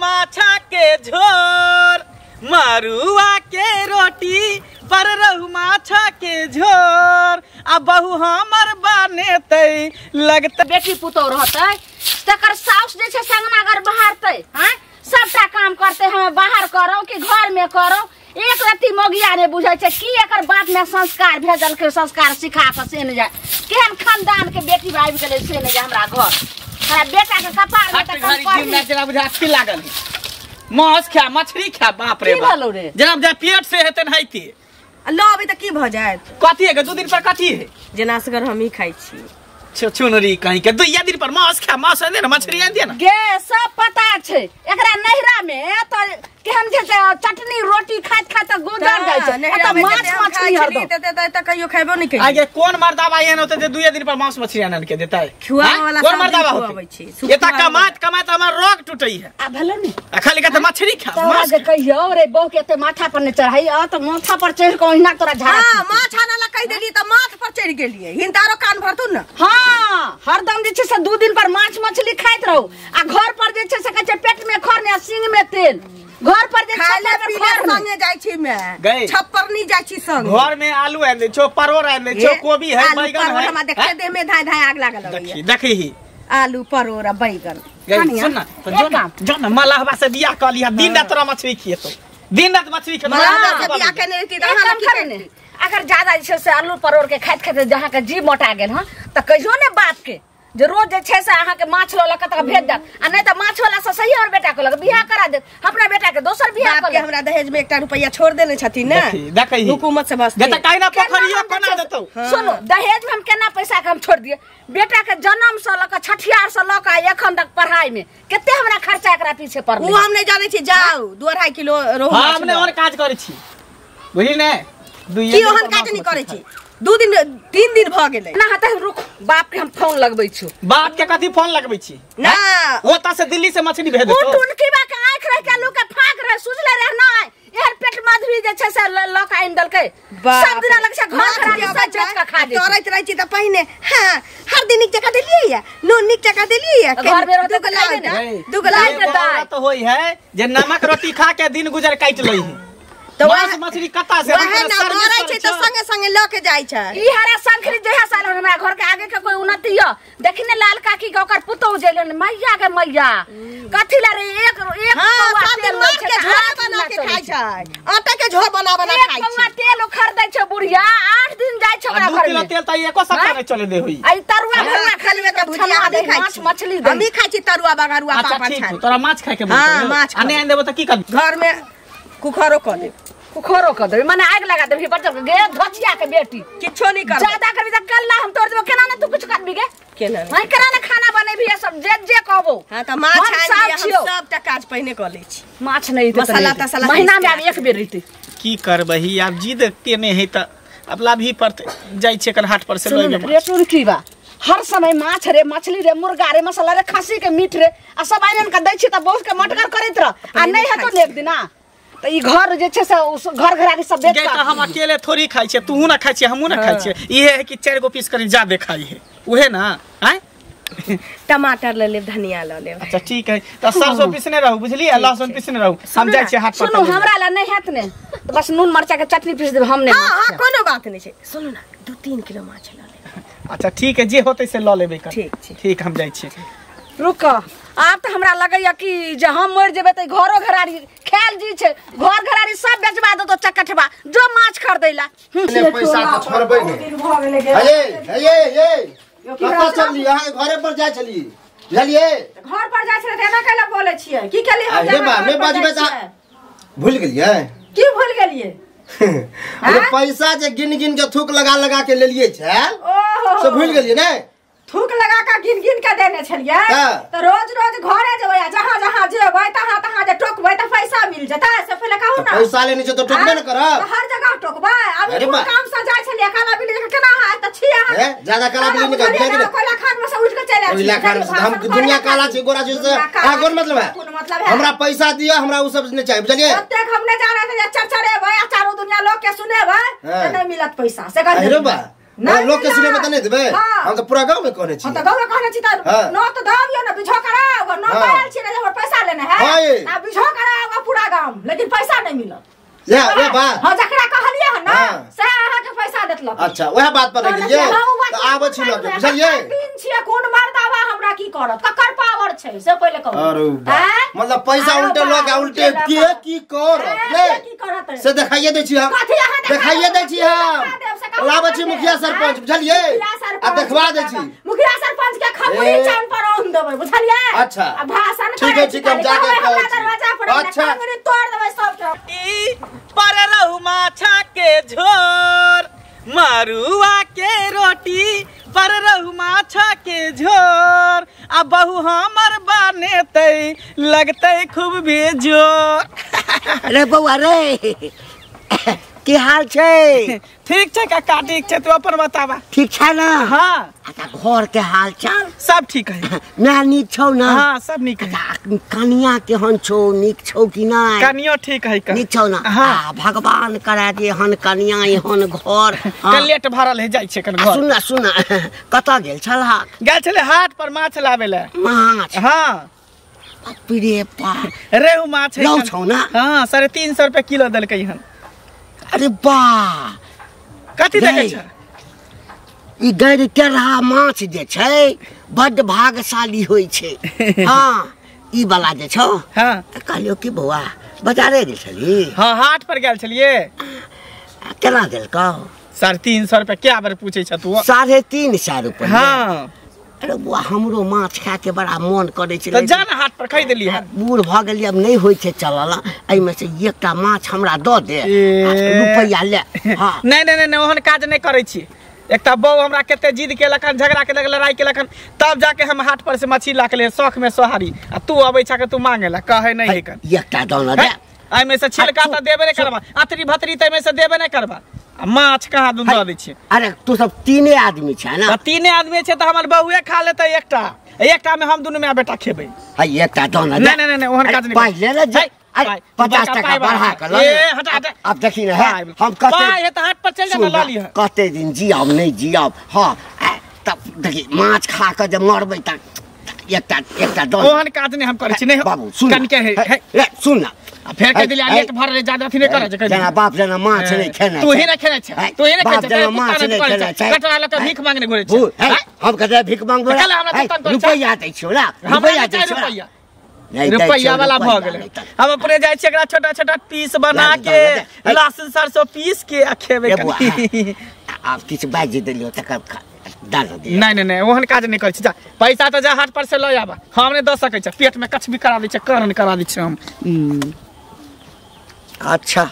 माछा के झोर, मरुआ के रोटी पर रहू माछा के झोर। अब बहू हमर बने तई लगते बेटी पुतौ रहते तकर साउस जे छै संगना घर बहारते हैं सबटा काम करते हमें बाहर करो कि घर में करो। एक रत्ती मोगिया ने बुझे छै कि एकर बात में संस्कार भेजल के संस्कार सिखा के से न जाय केहन खानदान के बेटी भाई के से न जाय हमरा घर हमरा बेटा के कपार में त दिन में जना बुझा अच्छी लागल माछ खा मछली खा बाप रे बाप जना बुझा पेट से हेतन हैती लो अभी तक की भ जायत कथी है 2 दिन पर कथी है जना सगर हम ही खाई छी छुनरी कहीं के 2 दिन पर माछ खा माछ दे ना मछली दे ना गे सब पता छै एकरा नहिरा में त केहन जे चटनी रोटी खात खात गुजर जाय छै त माछ मछली हरदम त कहियो खाइबो नहीं करी आगे कौन मर्दावा एहन होते जे 2 दिन पर मांस मछली आनन के देता है खुआ वाला कौन मर्दावा होते एता कमात हमर रोग टूटई है आ भलो नहीं खाली कहते मछली खा माछ के कहियो रे बहु के ते माथा पर न चढ़ाई आ त माथा पर चढ़ के ओहिना तोरा झाड़ा हां माछ आना ला कह देली त माथ पर चढ़ गेलिए हिंदारो कान भरतु न हां हरदम जे छै से 2 दिन पर माछ मछली खाइत रहू आ घर पर जे छै से कहै छै पेट में खर ने सिंग में तेल घर पर जे खाले पीले संगे जाय छी मैं छप्पर नहीं जाय छी संग घर में आलू आन दे छो परोर आन दे छो कोबी है बैगन है हम देखे दे में धाय धाय आग लागल देखी देखी ही आलू परोर बैगन सुन ना तो जो ना मलाहबा से बियाह कर लिया दिन रात तोरा मछली खिएतो दिन रात मछली खा मलाहबा से बियाह के नहीं त हम की करने अगर ज्यादा जे से आलू परोर के खाइत खाइत जहां के जी मोटा गेल ह त कहियो ने बात के जे रोज जे छै से अहाँ के माछ ल के त भेज दत आ नहीं त माछ वाला से सही और बेटा को लग बियाह करा दे अपना बेटा के दोसर बियाह कर के हमरा दहेज में 1 रुपया छोड़ देने छथिन ना देखही हुकूमत से बस जत काइना पोखरियो बना देतौ सुनो दहेज में हम केना पैसा के हम छोड़ दिए बेटा के जन्म से ल के छठियार से ल के एखन तक पढ़ाई में केते हमरा खर्चा एकरा पीछे पड़ले वो हम नहीं जाने छी जाओ 2.5 किलो रोहु हमने और काज करै छी बुझी ने की ओहन काज नहीं करै छी 2 दिन 3 दिन भ गेलै ना हते रुक बाप के हम फोन लगबै छी बाप के कथी फोन लगबै छी ना ओता से दिल्ली से मछली भेज देतो टुनकी बा के आंख रह के लोग के फाक रह सुझले रह ना एहन पेट मधुरी जे छै से लोक आइन दलकै सब दिन लग से घर खराबी सब बेच के खा दे तोरैत रहै छी त पहिने हां हर दिन निक जगह देलिए या नून निक जगह देलिए या घर में रोटी लाई दे दुगला तो होई है जे नमक रोटी खा के दिन गुजर काट लई तो माछ मछली कता से वहे ना मरै छै त संगे संगे ल के जाय छै ई हरा संखरी जहा साल हमरा घर के आगे के कोई उन्नति य देखने लाल काकी के ओकर पुतौ जेलन मैया के मैया कथि ला रे एक पौवा तेल ले छै झोर बना के खाय छै आटा के झोर बना बना खाय छै पौवा तेल खरीदै छै बुढ़िया 8 दिन जाय छै ओकरा घर में तेल त एको सप्ताह नहीं चले दे होई आई तरुआ भरुआ खाली के भुजिया दे माछ मछली दे हम ही खाय छी तरुआ बगरुआ पापा छान तोरा माछ खाय के हां माछ आने आन देबो त की कर घर में कुखरो क दे कुखरो क दे माने आग लगा दे बच्चा के गे धचिया के बेटी किछो नहीं कर ज्यादा करबी त कल्ला हम तोड़ देबो केना ने तू कुछ करबी गे केना नहीं केना ने खाना बनेबी सब जे कहबो हां त माछ छान दिए हम सब टा काज पहिने क लै छी माछ नहीं मसाला तसाला महीना में आब एक बेर रहिते की करबही आब जिद केने है त अब लाभी पड़ते जाय छै कर हाट पर से लइबे रेटुर की बा हर समय माछ रे मछली रे मुर्गा रे मसाला रे खस्सी के मीट रे आ सब आइरन के दै छी त बहुत के मटकर करैत रह आ नहीं है तो एक दिना त ई घर जे छै से घर घरारी सब बेच के हम अकेले थोड़ी खाइ छै तू ना खाइ छै हमहू ना खाइ छै इहे है कि 4 गो पीस करी ज्यादा खाइ है उहे ना हैं टमाटर ले ले धनिया ले ले अच्छा ठीक है त सरसों पीसने रहू बुझली लहसुन पीसने रहू हम जाय छै हाट पर सुनो हमरा ला नहीं हैत ने तो बस नून मरचा के चटनी पीस देब हमने हां कोनो बात नहीं छै सुनो ना 2-3 किलो माछ ले ले अच्छा ठीक है जे होतै से ल लेबे कर ठीक हम जाय छी रुक आप तो हमरा लगैया कि जे हम मर जेबे त घरो घरारी खेल जी छै घर घरारी सब बेचबा दो तो चकटबा जो माछ खरीदैला ने पैसा त छोड़बै ने ये कता चली यहां घरे पर जाय चली बुझलिए घर पर जाय छै तेना कैला बोलै छियै की केली हम अरे बा मैं बजबै त भूल गेलिए की भूल गेलिए अरे पैसा जे गिन गिन के थूक लगा लगा के लेलिए छै ओहो से भूल गेलिए ने थूक लगा के गिन गिन के देने छलिए त रोज रोज घरे जेबै जहां जहां जेबै तहां तहां जे टोकबै त पैसा मिल जेतै से पहिले कहू ना पैसा लेने छै तो टोकबे न करब हर जगह टोकबै अब काम से जाय छलिए काला बिल्ली केना है त छिया है ज्यादा काला बिल्ली निकल गया कि कोला खान में से उठ के चले कोला खान से हम दुनिया काला छै गोरा छै से का कोन मतलब है हमरा पैसा दियो हमरा उ सब नहीं चाहिए बुझलिए ओते हम नहीं जाने से चरचरेबै आ चारो दुनिया लोग के सुनेबै त नहीं मिलत पैसा से कर अरे बा लोग के सुने में त नहीं देबे हम तो पूरा गांव में कहने छी त गांव में कहने छी त न त दाबियो न बिझो कराओ न पायल छी न पैसा लेने है है अब बिछो कराओगा पूरा गांव लेकिन पैसा नहीं मिला ये बात हां जकरा कहलिए है ना से अहाँ के पैसा देतलक अच्छा वह बात पर रखिए तो आबै छी लोग बुझलिए दिन छिए कोन मर्दावा हमरा की करत ककर पावर छै से पहिले कहू अरे मतलब पैसा उल्टे लोग उल्टे के की करत से दिखाइए दै छी हम दिखाइए दै छी हम लाबै छी मुखिया सरपंच बुझलिए आ देखवा दै छी मुखिया सरपंच के खबरी चान पर ओन देबै बुझलिए अच्छा भाषण ठीक है हम जाके कहै छी अच्छा तोड़ देबै सब के पर रहू माछा के झोर मरुआ के रोटी पर रहू माछा के झोर आ बहू हमर बनेतै लगतै खूब बेजोर अरे बउआ रे की हाल छै ठीक छै काका ठीक छै तू अपन बतावा ठीक छै ना हाँ अच्छा घर के हाल चाल सब ठीक है मैं नीक छौ ना हाँ सब नीक है कनिया केहन छौ नीक छौ कि नहीं कनियो ठीक है नीक छौ ना हाँ भगवान करा दे हन कनिया एहन घर कलेट भरल है जाय छै कन घर सुन कतऽ गेल छलहा गेल छले हाट पर माछ लावे ले माछ हाँ पीरे पार रेहू माछ लौ छौ ना हाँ 350 रुपए किलो देलकै हन अरे वाह कथी देखे छ ई गैर टेढ़ा माछ जे छै बड्ड भागशाली होय छै हाँ ई वाला जे छौ हाँ कहलियो कि बौआ बाजारे गेल छली हाँ हाट पर गेल छलिए केना देलकौ 350 रुपए क्या बार पूछे छ तू 350 रुपए हाँ अरे बुआ हमरो माछ खाय के बड़ा मन करे छै तो जान हाट पर खरीद लिया बूढ़ भ गेलिए अब नहीं होय छै चलल एहि में से एकटा माछ हमरा द दे रुपैया ले हां नहीं ओहन काज नहीं करे छी एकटा बौ हमरा केते जिद के लखन झगड़ा के लग लड़ाई के लखन तब जाके हम हाट पर से मछली लाके शौक में सोहारी आ तू अबै छ के तू मांगे ला कहे नहीं है कर एकटा दाना दे आई में से छिलका त देबे नहीं करबा अतरी भतरी त में से देबे नहीं करबा माछ कहाँ दूध दे दै छी अरे तू सब तीने आदमी छै ना तीने आदमी छै त हमर बहुए खा लेतै एकटा में हम दुनु में बेटा खेबै हाय एकटा दाना दे नहीं ओहन काज नहीं पाई ले ले 50 टका बढ़ा के ले हटा अब देखी ना हम कते पाई त हाट पर चल जा ला लिया कते दिन जियाब नहीं जियाब हां तब देखी माछ खा के जब मरबै त एकटा दाना ओहन काज नहीं हम करे छी नहीं बाबू सुन के सुन ना फेर के दिले लेट भर रे ज्यादा थी नहीं करे छै जना बाप जना माछ नहीं खेना तू ही नहीं खेना छै तू ही नहीं बाप जना माछ नहीं खेना छै कटरा ल के भीख मांगने घुरे छै हम कहते भीख मांगबो रुपैया दै छियो ना रुपैया दै छियो रुपैया वाला भ गेलै हम अपने जाय छी एकरा छोटा छोटा पीस बना के लहसुन सरसों पीस के आ खेबे आप किछ बाज देलियो तकर नहीं ओहन काज नहीं करे छी जा पैसा तो जा हाट पर से ल आबा हम नहीं द सकै छ पेट में कछ भी करा दै छै करण करा दै छै हम अच्छा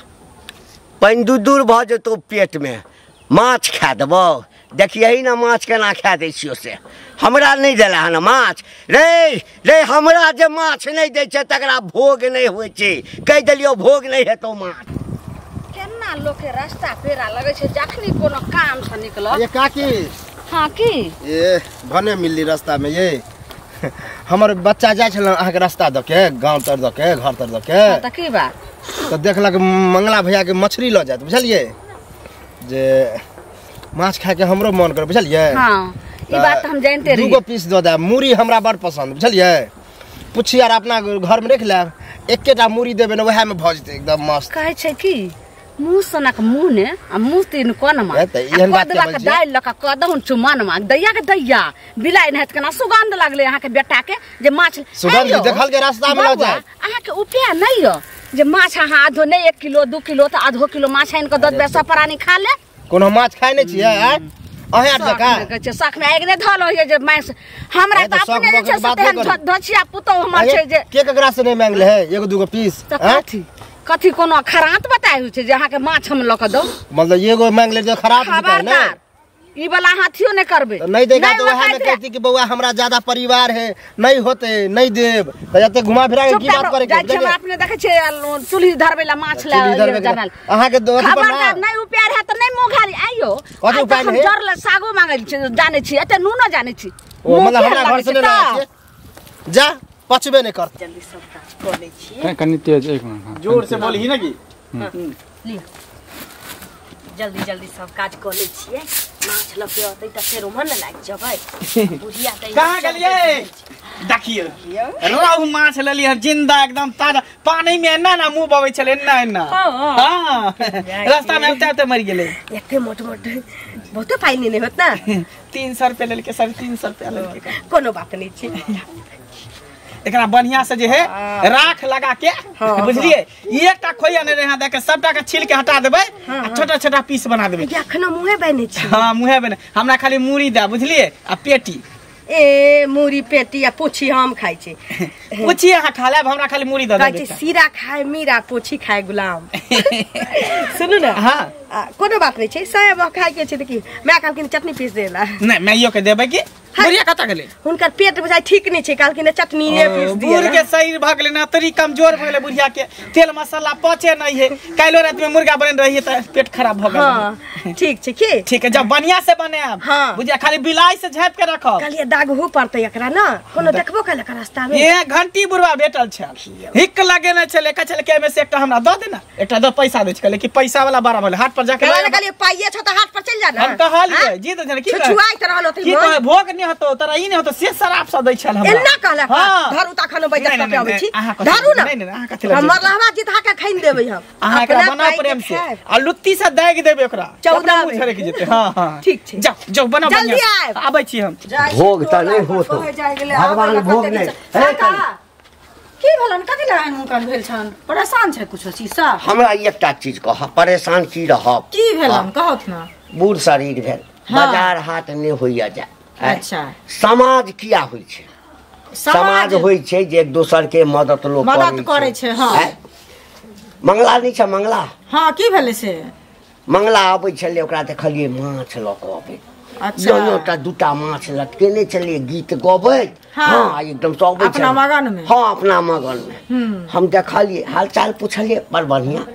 पानी दूर भ जतो पेट में माछ खा देबो देखिए ना माछ केना खा दै छियो से हमरा नहीं देला हन माछ रे हमरा जे माछ नहीं दै छै तकरा भोग नहीं होय छै कह देलियो भोग नहीं हेतो माछ केना लोग के रास्ता पेरा लगे छै जखनी कोनो काम से निकल ये काकी हां की ये भने मिलली रास्ता में ये हमर बच्चा जाय छल अहाँ के रास्ता द के गांव तर द के घर तर द के त की बात तो देखलक मंगला भैया के मछली ल जात बुझलिए जे माछ खाए के हमरो मन कर बुझलिए हां ई बात हम जानते रही 2 पीस द दे मूरी हमरा बड़ पसंद बुझलिए पुछी यार अपना घर में रख ले एकेटा मूरी देबे न वहा में भ जते एकदम मस्त कहै छै की मुंह सनक मुंह ने आ मुंह तीन कोन मा एहन बात के दाल लका कदहुन चुमन मा दैया के दैया बिलाई नहत केना सुगंध लागले अहाँ के बेटा के जे माछ सुगंध देखल के रास्ता में ल जाए अहाँ के उपाय नहीं य जे माछ अहाँ आधो नहीं 1 किलो 2 किलो त आधो किलो माछ आइन के दद बेसा परानी खा ले कोनो माछ खाय नै छियै अहे जका के साख में आग ने धल होय जे माछ हमरा त अपने जे से धचिया पुतो हमर छै जे के ककरा से नहीं मांगले है एगो दूगो पीस कथी कोनो खरात बताय छै जे अहाँ के माछ हम ल के दो मतलब एगो मांग ले जो खराब निकाल ने ई वाला हाथियो ने करबे नहीं देगा तो वहां में कहती कि बउआ हमरा ज्यादा परिवार है नहीं होते नहीं देब त जते घुमा फिरा के की बात करे के हम अपने देखे छै चुल्ही धरबेला माछ ले जानल अहाँ के दो खबर नहीं उपाय है त नहीं मोघारी आइयो कथि उपाय है जर ले सागो मांगल छै जाने छी एते नूनो जाने छी ओ मतलब हमरा घर से ले रहे जा पचबे नहीं कर जल्दी सब काज कर ले छी कनी तेज एक मिनट जोर से बोलही ना की जल्दी सब काज कर ले छिए माछ लके अतै त फेर मन लाग जबै बुझिया तै कहां गेलिए देखियो रोहु माछ लेली है जिंदा एकदम ताजा पानी में ना मुंह बबै छले ना हां रास्ता में उतारते मर गेले एते मोट बहुत पानी नहीं होत ना 300 रुपया लेके 350 रुपया लेके कोनो बात नहीं छी एकरा बढ़िया से जे है राख लगा के बुझलिए एकटा खोइया ने रहा देके सबटा के छील के हटा देबै छोटा छोटा पीस बना देबै अखनो मुहे बने छी हां मुहे बने हमरा खाली मूरी दे बुझलिए आ पेटी ए मूरी पेटी आ पोछी हम खाइ छी पोछी अहाँ खा लेब हमरा खाली मूरी दे देबै सीरा खाए मीरा पोछी खाए गुलाम सुनु ना हां कोनो बात नहीं छै सब खाए के छै त की मैं काल के चटनी पीस देला नहीं मैं यो के देबै की बुढ़िया कता गेले हुनकर पेट बुझाइ ठीक नहीं छै काल के चटनी ने पीस दिए बुढ़ के शरीर भ गेले ना तरी कमजोर भ गेले बुढ़िया के तेल मसाला पचे नहीं है कालो रात में मुर्गा बन रही है त पेट खराब भ गेल हां ठीक छै की ठीक है जब बढ़िया से बनाब बुझिया खाली बिलाई से झाप के रखब कालिए दागहु पड़तै एकरा ना कोनो देखबो कले का रास्ता में ए घंटी बुढ़वा बेटल छ हिक लगे न छले का छले के में से एकटा हमरा द देना एकटा द पैसा दे छले कि पैसा वाला बारा भले हाट पर जाके कालिए पाइए छ त हाट पर चल जा ना हम कहलिए जी त की छुआई त रहल होतै की कहे भोग नहीं होतो तोरा ई नहीं होतो से शराब सब दै छल हमरा एना कहला धरू ता खानो बैठ के आबै छी धरू ना नहीं अहाँ कथि हमर रहबा जी त हाके खैन देबै हम अहाँ एकरा बना प्रेम से आ लुत्ती से दाग देबै ओकरा 14 में छरे के जेते हां ठीक छै जाओ बना जल्दी आबै छी हम भोग त नहीं होतो भगवान भोग नहीं की भलन कथि लाइन मुकन भेल छन परेशान छै कुछो चीज सा हमरा एकटा चीज कह परेशान की रहब की भेलन कहत ना बूढ़ शरीर भेल बाजार हाट नहीं होइया जा अच्छा समाज किया होई छै समाज होई छै जे एक दूसर के मदद लोग करे छै हां मंगला नहीं छै मंगला हां की भेले से मंगला आबै छले ओकरा देखलिए माछ ल के आबै अच्छा योटा दुटा माछ लटकेने चलिए गीत गबै हां एकदम सब आबै अपना मगन में हां अपना मगन में हम देखलिए हालचाल पूछलिए पर बढ़िया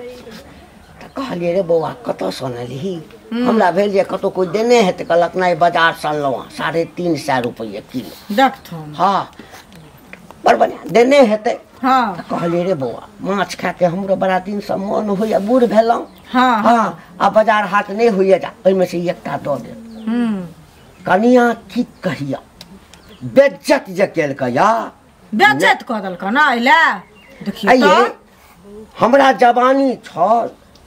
त कहलिए रे बौआ कत सनलही हमरा भेल जे कतो कोई देने है त कहलक नहीं बाजार सनलौ 350 रुपया किलो देखथुन हां पर बढ़िया देने हेते हां कहलिए रे बौआ माछ खा के हमरो बड़ा दिन से मन होइया बूढ़ भेलौ हां हां आ बाजार हाट नहीं होइया जा ओइ में से एकटा द दे कनिया की कहिया बेज्जत जे केलकै या बेज्जत क देलक ना आइला देखियो त हमरा जवानी छ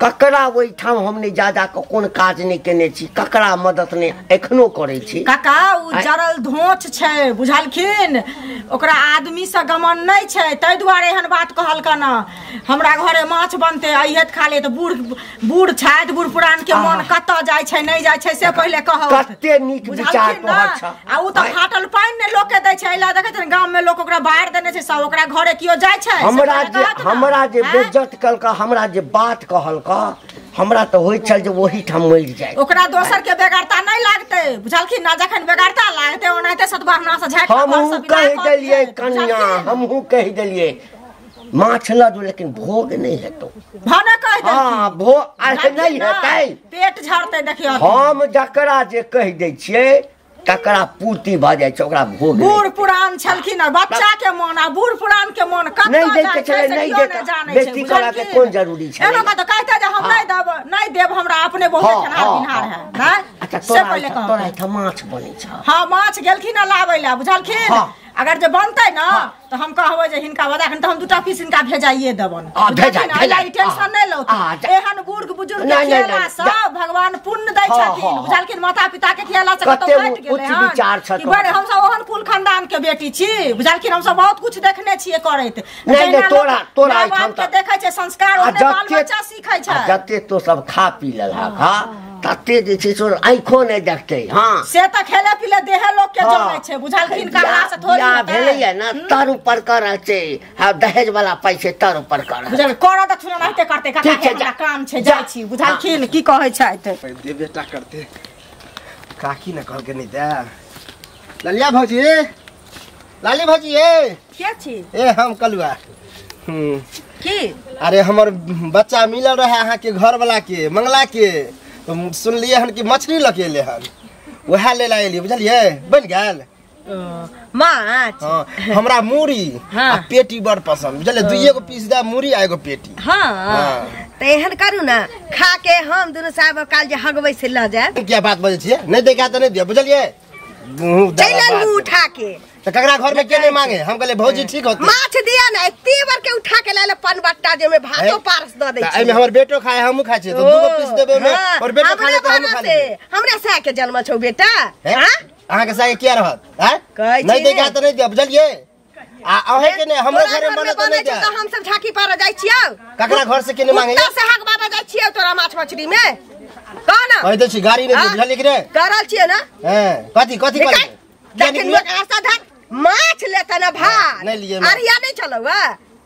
ककरा ओइ ठाम हमने ज्यादा कोन काज नहीं केने छी ककरा मदद नहीं एखनो करे छी काका उ जरल धोच छै बुझलखिन ओकरा आदमी से गमन नहीं छै तै दुआरे एहन बात कहल का ना हमरा घरे माछ बनते आइहत खा ले त बूढ़ छाइत बूढ़ पुरान के मन कत जाय छै नहीं जाय छै से पहिले कहब कते नीक विचार तोहर छ आ उ त फाटल पानी ने लोक के दै छै इला देखै छै गांव में लोक ओकरा बाहर देने छै सब ओकरा घरे कियो जाय छै हमरा जे बेज्जत कलका हमरा जे बात कहल हमरा तो होई छल जे वही ठाम मर जाय ओकरा दोसर के बेगारता नहीं लागते बुझलखिन ना जखन बेगारता लागते ओनाते सतबाहना से झाट हम कह देलिए कन्या हमहु कह देलिए माछ ल दो लेकिन भोग नहीं हेतो भाना कह दे हां भोग नहीं हेतै पेट झड़ते देखियो हम जकरा जे कह दै छियै तकरा पूर्ति भ जाय छै ओकरा भोग बूढ़ पुरान छलखिन बच्चा के मन आ बूढ़ पुरान के मन कत नहीं दे के चले नहीं दे बेटी करा के कोन जरूरी छै एनो का तो कहते जे हम नहीं देब हमरा अपने बहुत खना बिनहार है हैं अच्छा से पहले तोरा त माछ बनै छ हां माछ गेलखिन लाबै ला बुझलखिन अगर जे बनतै ना तो हम कहबै जे हिनका बदा खन त हम दुटा पीस हिनका भेजाइए देबन भेजा टेंशन नहीं लो एहन बूढ़ बुजुर्ग के खियाला सब भगवान पुण्य दै छथिन बुझलखिन माता पिता के खियाला से कतो हट गेलै उच्च विचार छ कि बड़े हम सब ओहन कुल खानदान के बेटी छी बुझलखिन हम सब बहुत कुछ देखने छिए करैत नहीं तोरा हम के देखै छै संस्कार ओने बाल बच्चा सीखै छै जते तो सब खा पी लेला हां तते जे छै सो आंखो नहीं देखते हां से त खेले पीले देहे लोग के जमै छै बुझलखिन काला से थोड़ी या भेलैया ना तर ऊपर कर छै हा दहेज वाला पैसे तर ऊपर कर बुझल कर द छुना रहते करते काका हमरा काम छै जाय छी बुझलखिन की कहै छै दे बेटा करते काकी न कहल के नहीं दे ललिया भौजी लाली भौजी के छी ए हम कलुआ की अरे हमर बच्चा मिलल रहे अहाँ के घर वाला के मंगला के सुनलिए हन कि मछली लकेले हन वह ले लाइली बुझलिए बन गेल माछ हां हमरा मूरी आ पेटी बड़ पसंद बुझले दुइये गो पीस दे मूरी आ एगो पेटी हां तो एहन करू ना खा के हम दोनों साहब काल जे हगबै से ल जाए। क्या बात बजे छिए नहीं देखा तो नहीं दिया बुझलिए चल मुंह उठा के तो ककरा घर में के नहीं मांगे हम कहले भौजी ठीक होते माछ दिया ना तीवर के उठा के लाले पनबट्टा जे में भातो पारस द दै छी एमे हमर बेटो खाए हमहु खाइ छी तो दूगो पीस देबे में और बेटो खा ले तो हम खा ले हमरा सा के जन्म छौ बेटा हां अहाँ के सागे क्या रहत हैं नहीं देखा तो नहीं दिया बुझलिए आ अहे के ने हमरो घर में बने तो नहीं जा हम सब झाकी पार जाय छियौ ककरा घर से के नहीं मांगे से हक बाबा जाय छियौ तोरा माछ मछली में कौन कह दे छी गाड़ी नहीं बुझलिए कि रे करल छियै ना हैं कथि कथि कर लेकिन लोग आस्था धर माछ लेता ना भात नहीं लिए अरिया नहीं चलो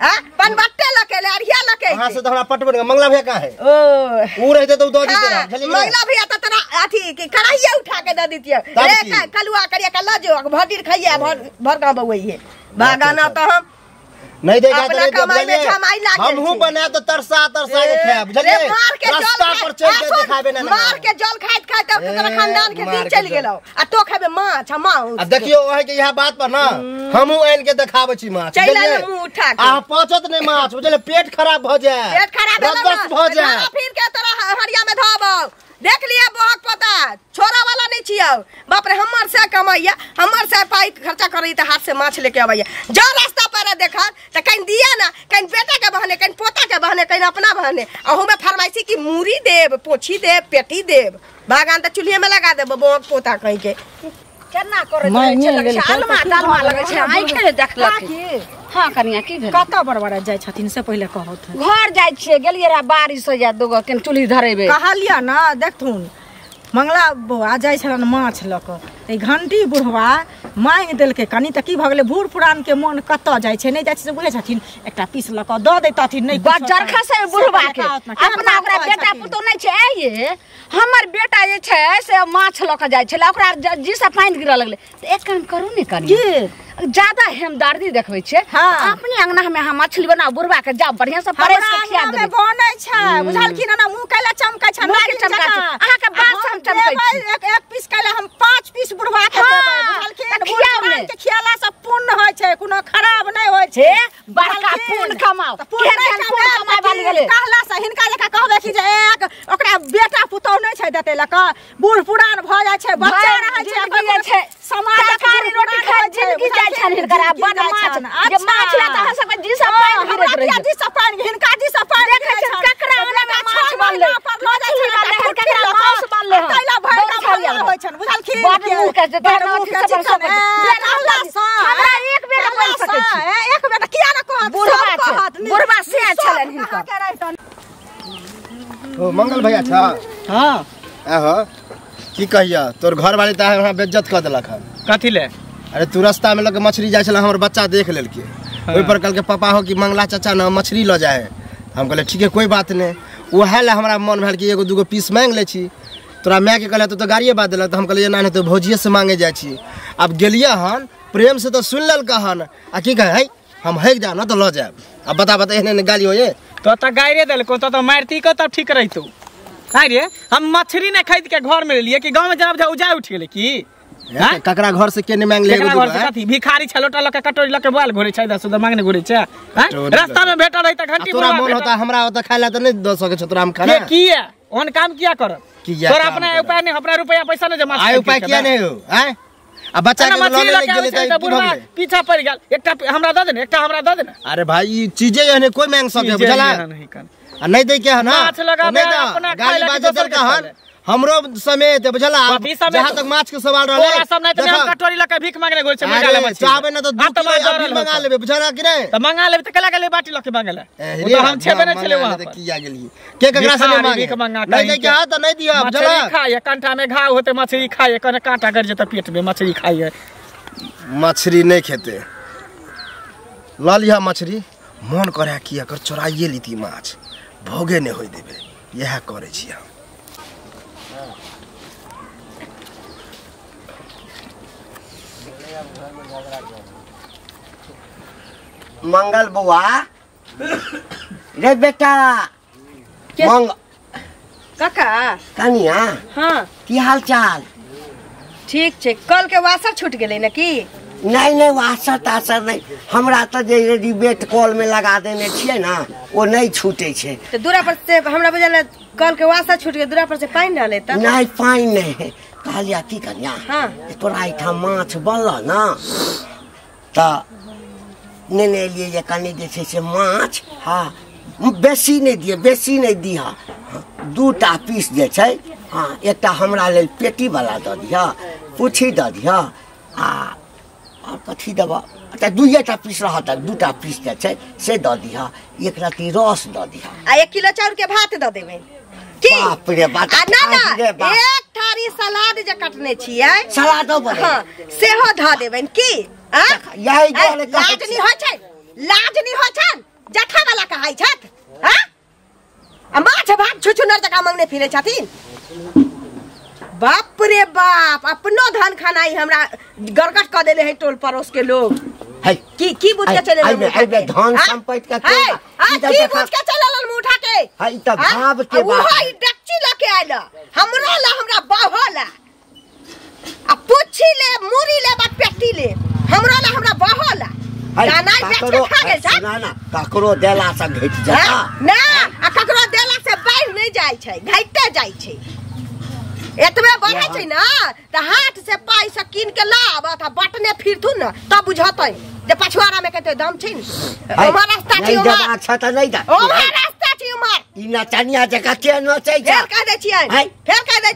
हां पनबट्टे लके ले अरिया लके वहां से तो हमरा पटवन मंगला भैया कहां है ओ ऊ रहते तो दो दी तेरा बुझलिए मंगला भैया तो तेरा अथी की कढ़ाइया उठा के दे दीतियो रे कलुआ करिया के ल जो भटीर खाइए भर का बउई है बागाना तो हम नहीं देखा तो नहीं बुझलिए हमहु बना तो तरसा के खाए बुझलिए रास्ता पर चल के दिखाबे ना मार के जल खाइत खाइत तो तोरा खानदान के दिन चल गेलो आ तो खाबे माछ मांस अब देखियो ओहे के यह बात पर ना हमहु आइन के देखाबै छी माछ चल ले मुंह उठा के आ पचत नहीं माछ बुझलिए पेट खराब भ जाए पेट खराब भ जाए फिर के तोरा हरिया में धोबो देख लिया बहक पता छोरा वाला नहीं छियौ बाप रे हमर से कमाइया हमर से पाई खर्चा करई त हाथ से माछ लेके आबैया जा रास्ता पर देखा त कहीं दिया ना कहीं बेटा के बहने कहीं पोता के बहने कहीं अपना बहने अहू में फरमाइशी की मूरी देब पोछी देब पेटी देब बागान त चूल्हे में लगा देब बहक पोता कहीं के केना करे छै अलमा डालमा लगे छै आंखे देखलक हां कनिया की भेल कत बड़बड़ा जाय छथिन से पहिले कहत घर जाय छिए गेलिए रे बारिश हो जाय दुगो केन चूल्ही धरेबे कहलिया ना देखथुन मंगला आ जाय छलन माछ लक ए घंटी बुढ़वा मांग देलके कनी त की भ गेले बूढ़ पुरान के मन कत जाय छै नहीं जाय छै बुझे छथिन एकटा पीस लक द दैतथिन नहीं बजर खसे बुढ़वा के अपना ओकरा बेटा पुतो नहीं छै ये हमर बेटा जे छै से माछ लक जाय छले ओकरा जी से पानी गिरऽ लगले त एक काम करू ने कनी ज्यादा हेमदर्दी देखबै छै अपने अंगना में हम मछली बनाओ बुढ़वा के जाओ बढ़िया से परेश के खिया देबै बनै छै बुझल की ना मुंह कैला चमकै छै नाक चमकै छै अहाँ के बात से हम चमकै छी एक पीस कैला हम 5 पीस बुढ़वा के देबै बुझल की बुढ़वा के खियाला से पुण्य होय छै कोनो खराब नहीं होय छै बड़का पुण्य कमाओ केहन पुण्य कमाय वाली गेले कहला से हिनका लेका कहबे की जे एक ओकरा बेटा पुतौ नहीं छै देते लका बूढ़ पुरान भ जाय छै बच्चा रहै छै अगर छै समाज कारी रोटी खाय जिंदगी जाय छै हिनकरा बड माछ जे माछ ला त हम सब जी सब पानी गिरत रही जी सब पानी हिनका जी सब पानी देखे छै ककरा ओने में माछ बनले मछली बनले ककरा माछ बनले कैला भर का होय छै बुझल की बड मुंह के जे तोरा सब कहला सा हमरा एक बेर बोल सकै छी एक बेर किया न कहत बुढ़वा से छलन हिनका ओ मंगल भैया छ हां आहो की कहिया तोर घर वाली त हमरा बेइज्जत क देलक हन कथि ले अरे तू रास्ता में लगे मछली जाय छला हमर बच्चा देख लेलके ओइ पर कल के पापा हो कि मंगला चाचा न मछली ल जाए हम कहले ठीक है कोई बात नहीं ओहे ले हमरा मन भेल कि एगो दूगो पीस मांग ले छी तोरा मैं के कहले तो गाड़िए बात देलक तो हम कहले ना नहीं तो भौजिए से मांगे जाय छी अब गेलिए हन प्रेम से तो सुन लेलक हन आ की कहे हम हेक जा न तो ल जाए अब बता एहने गाली होए तो त गायरे देलको तो मारती को तब ठीक रहितो काई रे हम मछली न खरीद के घर में ले लिए कि गांव में जनाब उजा उठ गेले की ककरा घर से केने मांग ले घर से कथी भिखारी छलोटा लके कटोरी लके बोल घोरे छै 10 उधर मांगने घोरे छै रास्ता में भेटा रही त घंटी तोरा मन होता हमरा होता खाइला त नहीं द सके छ तोरा हम खाना की है ओन काम किया कर तोरा अपना उपाय नहीं अपना रुपया पैसा नहीं जमा आय उपाय किया नहीं हो हैं आ बच्चा के लोन ले गेले त बुढ़वा पीछा पड़ गेल एकटा हमरा द देना एकटा हमरा द देना अरे भाई चीजें एहने कोई मांग सके बुझला आ नहीं दे के है ना गाली बाजे दल का हन हमरो समेत बुझला जहां तक माछ के सवाल रहले तोरा सब नहीं त हम कटोरी लके भीख मांगने घोर छै मंगा ले मछली चाहबे न तो 2 किलो अभी मंगा लेबे बुझला कि नहीं त मंगा लेबे त कला के ले बाटी लके मांगले वो तो हम छेबे नहीं चले वहां की आ गेली के ककरा से मांगे नहीं दे के हां त नहीं दिया बुझला खाए कंठा में घाव होते मछली खाए कने कांटा कर जेता पेट में मछली खाए मछली नहीं खेते ला लिया मछली मन करे कि अगर चोराइए लीती माछ भोगे नहीं होई देबे यह करे छी हम मंगल बुआ रे बेटा मंग काका कनिया हां की हाल चाल ठीक छै कल के वासर छूट गेलै न की नहीं वासर तासर नहीं हमरा तो जे रेडीमेड कॉल में लगा देने छिए ना वो नहीं छूटे छे। तो दूरा पर से हमरा बुझल कल के वासा छूट के दूरा पर से पानी डाले त नहीं पानी नहीं कहलिया की करिया हां तोरा इठा माछ बनल ना त नेने लिए जे कनी जे छे से माछ हां बेसी नहीं दिया 2टा पीस जे छे हां एकटा हमरा लेल पेटी वाला द दिया पूछी द दिया आ कथी देबा अच्छा 2टा पीस रहत 2टा पीस जे छे से द दिया एक राती रस द दिया आ 1 किलो चाउर के भात द देबे की बाप रे बाप ना एक थारी सलाद जे कटने छियै सलादो बने हां सेहो ध देबे की हां यही गले लाज नहीं होय छै जठा वाला कहै छत हां आ माछ भात छुछुनर जका मांगने फिरे छथिन। बाप रे बाप अपनो धन खानाई हमरा गरगट क देले है टोल पड़ोस के लोग है की बुझ के चले आई धन संपत्ति का की बुझ के चलल मुठा के है त भाव के बात ओही डक्ची लेके आइला हमरा बहला आ पुछी ले मुरी ले बा पेटी ले हमरा बहला गाना बेच के खा गेल छ ना ककरो देला से घट जाता ना आ ककरो देला से बाढ़ नहीं जाय छै घाटे जाय छै एतबे बढ़े छै ना त हाथ से पाई से कीन के लाब त बटने फिरथु न तब बुझतै जे पछवाड़ा में कते दम छै हमर रास्ता छै उमर अच्छा त नहीं दा हमर रास्ता छै उमर ई नचनिया जका के नचै छै फेर कह दै छियै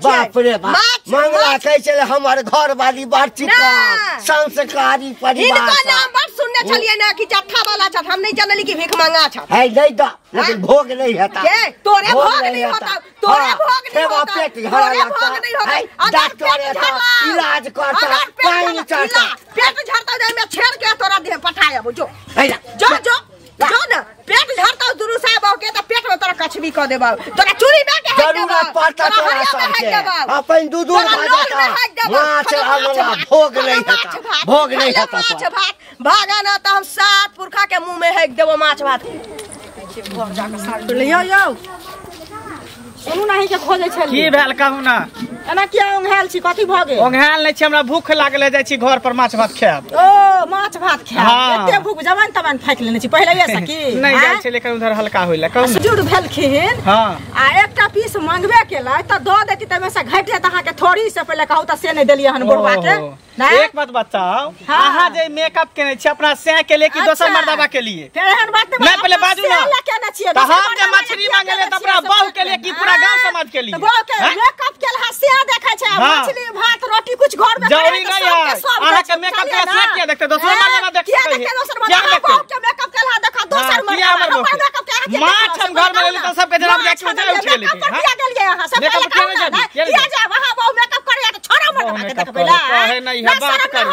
बाप रे बाप मंगला कहै छै हमर घर वाली बड़ चिकन संस्कारी परिवार इनका नाम बड़ सुनने छलिए ना कि जट्ठा वाला छ हम नहीं जानली कि भीख मांगा छ है नहीं दा लेकिन भोग नहीं होता के तोरे भोग नहीं होता तोरे भोग नहीं होता पेट झड़ा लगता है डॉक्टर इलाज करता पानी चढ़ता पेट झड़ता जाय में छेड़ के तोरा देह पठाया जो जो ना पेट झड़ता दुरु साहब के त पेट में तोरा कछवी क देबा तोरा चूड़ी में के जरूरत पड़ता तोरा सबके अपन दूध भाजा माछ आमला भोग नहीं होता माछ भात भागा ना त हम 7 पुरखा के मुंह में हेक देबो माछ भात घर जाके साथ यो सुनू नहीं के खोजे छली की भेल कहू ना एना किया ओंघाल छी कथी भ गेल ओंघाल नै छी हमरा भूख लागल जाइ छी घर पर माछ भात खायब ओ माछ भात खायब एते भूख जवान तवान फाइक लेने छी पहिले ये सकी नहीं जाइ छै लेकिन उधर हल्का होइला कहू जुड़ भेलखिन हां आ एकटा पीस मंगबे केला त द देती त में से घट जात अहा के थोड़ी से पहिले कहू त से नहीं देलिए हन बुढ़वा के एक बात बताओ अहाँ जे मेकअप केने छी अपना से के लिए कि दोसर मर्दावा के लिए फिर एहन बात नहीं पहले बाजू ना केना छिए त हम जे मछली मांगले त अपना बहू के लिए कि पूरा गांव समाज के लिए बहू के मेकअप केल हसिया देखै छै मछली भात रोटी कुछ घर में जरूरी नहीं है अहाँ के मेकअप के साथ के देखते दोसर मर्दावा देखते क्या देखते दोसर मर्दावा के मेकअप केल हा देखा दोसर मर्दावा मेकअप के माछ हम घर में ले त सबके जवाब दे के उठे उठ गेली हां क्या देल गया हां सब मेकअप केने जाबी किया जा वहां बहु मेकअप करे त छोरा मर्दावा के देखबेला है नहीं है बात कर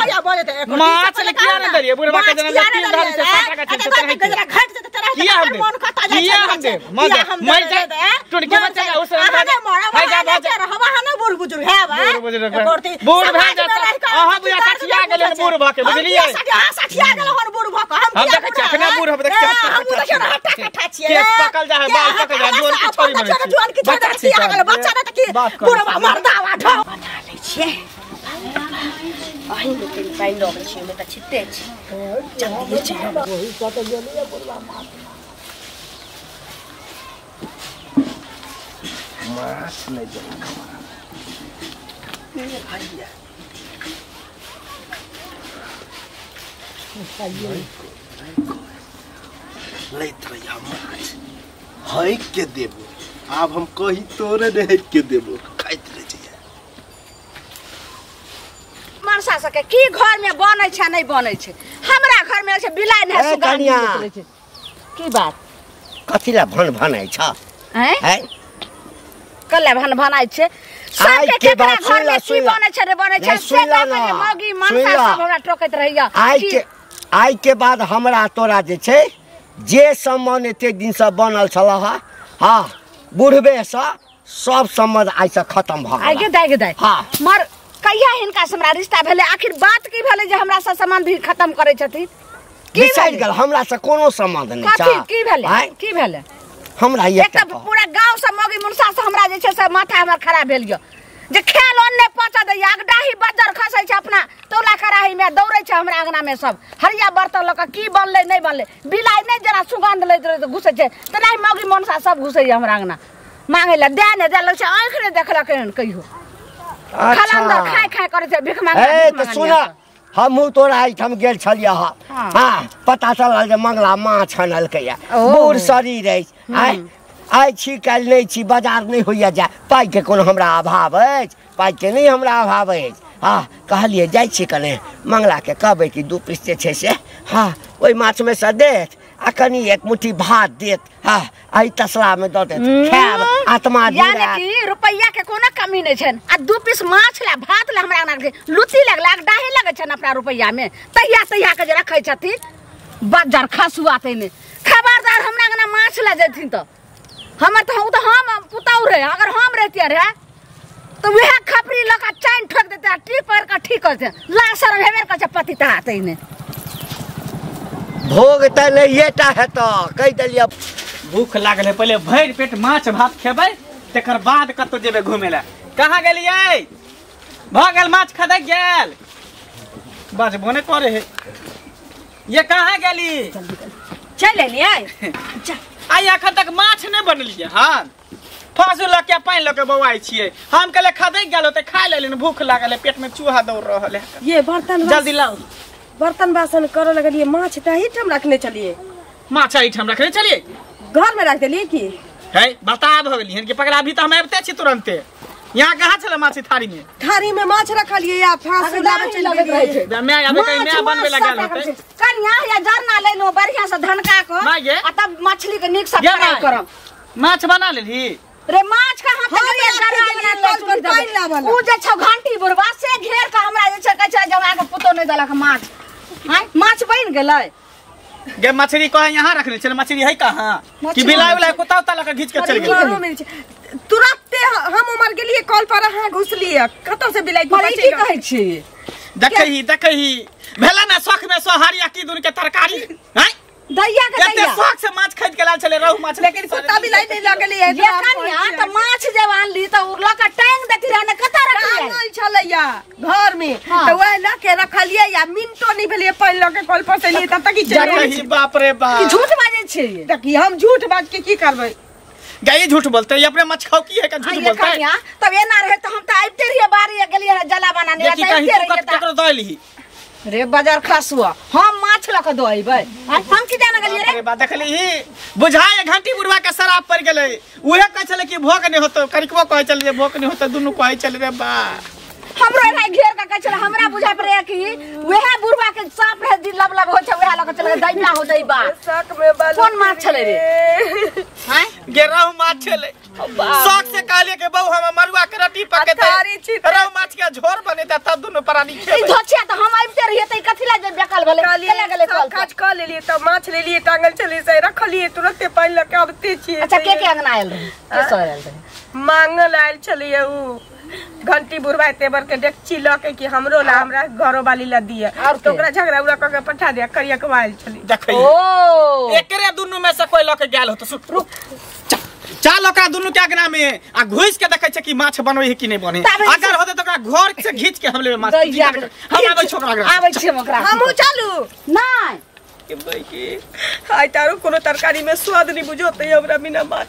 माछ ले किया न दरिए बुढ़वा के जन्म 3 धारी से 7 का चीज है गजरा घट जे तेरा किया हम मन खाता जा किया हम दे मैं जा टुड़के बच्चा उस है जा बाजा हवा न बूढ़ बुजुर्ग है बा बूढ़ भा जाता अहाँ बुझा सठिया गेले बूढ़ भा के बुझलिए सठिया गेले हन बूढ़ भा के हम देखे चखना बूढ़ हम देखे के पकल जा है बाल पकल जा जोन की छोरी बने जोन की छोरी सठिया गेले बच्चा न त की बूढ़वा मर्दावा ढो बना ले छिए अहीं लोग पाइन लगे छी में त छिते छी जल्दी चलो वही कत गेलिए बुढ़वा माछ नहीं दे है के देबो आब हम कही तोरे नहीं के देबो खाइत रह जाय मनसा सके की घर में बनै छै नहीं बनै छै हमरा घर में छै बिलाइ नहीं सुगा निकलै छै की बात कथिला भन छ हैं कल्ला भनाइ छै सबके केकरा घर में की बनै छै रे बनै छै से मगी मनसा सब हमरा टोकैत रहैया आई के बाद हमरा तोरा जे छै जे सम्मान एते दिन से बनल छला हां बुढ़बे से सब सम्मान आई से खत्म भ गेल आगे दाई हां मर कहिया हिनका से हमरा रिश्ता भेले आखिर बात की भेले जे हमरा से सम्मान भी खत्म करै छथिन की बिचार गेल हमरा से कोनो संबंध नहीं छै की भेले हमरा एक पूरा गांव से मगी मुनसा से हमरा जे छै से माथा हमर खराब भेल य जे खेल ओन्ने पचा दे डाही बजर खसै छै अपना तौला कराही में दौड़ै छै हमरा अंगना में सब हरिया बर्तन लक की बनले नहीं बनले बिलाई नहीं जरा सुगंध लैत रहे घुसै छै त नहीं मौगी मनसा सब घुसै हमरा अंगना मांगे ला दे ने देलक छै आंख ने देखलक कहियो खलंदर खाय खाय करे छै भिख मांगे ए त सुना हमहू तोरा आइठम गेल छलिया हां पता चलल जे मंगला माछ आनलकै बूढ़ शरीर अछि आई छी काल नहीं छी बाजार नहीं होइया जा पाई के कोनो हमरा अभाव अछि पाई के नहीं हमरा अभाव अछि हाँ कहलिए जाय छी कने मंगला के कहबै कि 2 पीस जे छै से हाँ ओई माछ में से देत आ कनी एक मुट्ठी भात देत हाँ आई तसला में द देत खाब आत्मा यानी कि रुपैया के कोनो कमी नहीं छन आ 2 पीस माछ ला भात ला हमरा अंगना के लुची लगला डाहे लगे छन अपना रुपैया में तहिया के जे रखै छथिन बाजार खसुआ तैने खबरदार हमरा अंगना माछ ला जथिन त हमर तो हम पुताऊ रहे अगर हम रहते रहे तो वह खपरी लगा चैन ठोक देते टी पर का ठीक करते लासर हेबे का पति ताते ने भोग त नहिएटा हेत कहि देलिए भूख लागल है पहले भर पेट माछ भात खेबै तकर बाद कतो जेबे घुमे ला कहां गेलियै भ गेल माछ खदै गेल बस बोने करे है ये कहां गेली चल लेलिए आई अखन तक माछ नहीं बनलिए हां फासु ल के पानी ल के बवाई छिए हम कहले खदै गेल त खा लेलिन भूख लागल है पेट में चूहा दौड़ रहल है ये बर्तन जल्दी लाओ बर्तन बासन करे लगलिए माछ त ही हम रखने चलिए माछ ही हम रखने चलिए घर में रख देलिए की है बता भ गेलिहन कि पकड़ा भी त हम आबते छी तुरंते यहाँ कहाँ चले माछ थारी में माछ रखलिए या फांसी लाबे चल गई मैं आबे कहीं मैं बनबे लागल होते कन्या या जरना ले लो बढ़िया से धनका को आ तब मछली के नीक से फ्राई करब माछ बना लेली रे माछ का हम तगड़िया जरना ले उ जे छ घंटी बुरबा से घेर के हमरा जे छ कछ जमा के पुतो नहीं देलक माछ हां माछ बन गेलै गे मछली को यहाँ रखने चल मछली है कहां कि बिलाई उलाई कुत्ता उता लगा खींच के चल गेल तुरंत हम उमर गेलिए कॉल पर हां घुसलिए कतो से बिलाई को की कहै छी देखही भेला ना शौक में सोहारिया की दूर के तरकारी हैं दैया के दैया शौक से माछ खरीद के लाल चले रहू माछ लेकिन कुत्ता बिलाई नहीं लगली है ये कन्या त माछ जवान ली त उरला का टैंक देती रहने कता रखिए नहीं चलैया घर में तो वह ला के रखलिए या मिनटो नहीं भेलिए पहले ला के कॉल पर से लिए तब तक ही देखही बाप रे बाप की झूठ बाजे छी देखी हम झूठ बात के की करबै गई झूठ बोलते ये अपने मछ खाओ की है का झूठ बोलता है तब ये ना रहे तो हम त आइते रहिए बारी गेलिए जला बनाने आइते रहिए ककरो दइली रे बाजार खसुआ हम माछ लक दोइबै हम की जाना गेलिए रे बात देखली ही बुझाए घंटी बुरवा के शराब पड़ गेलै उहे कह चले कि भोग नहीं होतो करिकबो कह चले भोग नहीं होतो दुनु कह चले रे बा हमरो रे घेर का कह चले हमरा बुझाय पड़े कि वहे बुरवा के सांप रहे दिन लब हो छै वहे लक चले दैला हो दैबा शक में बाल कौन माछ चले रे हैं गेराहु माछ चले शौक से कहले के बहु हम मरुआ के रोटी पके रहु माछ के झोर बनेता तब दुनु प्राणी खेबै ई धोछिया त हम आइते रहिए त कथि ला जे बेकल भले चले गेले कल काज क लेलिए त माछ लेलिए टांगल चली से रखलिए तुरंत पहले के आबते छी अच्छा के अंगना आयल रहे के सो आयल रहे मांगल आयल चलिए उ घंटी बुरवा तेबर के डेकची ल के कि हमरो ला हमरा घरो वाली ला दिए तो ओकरा झगड़ा उड़ा क के पठा दे करिया के वाइल चली देखै ओ एकरे दुनु में से कोई ल के गेल हो तो रुक चल ओकरा दुनु के अगना में आ घुस के देखै छै कि माछ बनबै है कि नहीं बने अगर होते तो ओकरा घर से घीच के हम लेबे माछ हम आबै छोकरा आबै छी ओकरा हमहु चालू नहीं के भाई के आइ तारो कोनो तरकारी में स्वाद नहीं बुझोते हमरा बिना माछ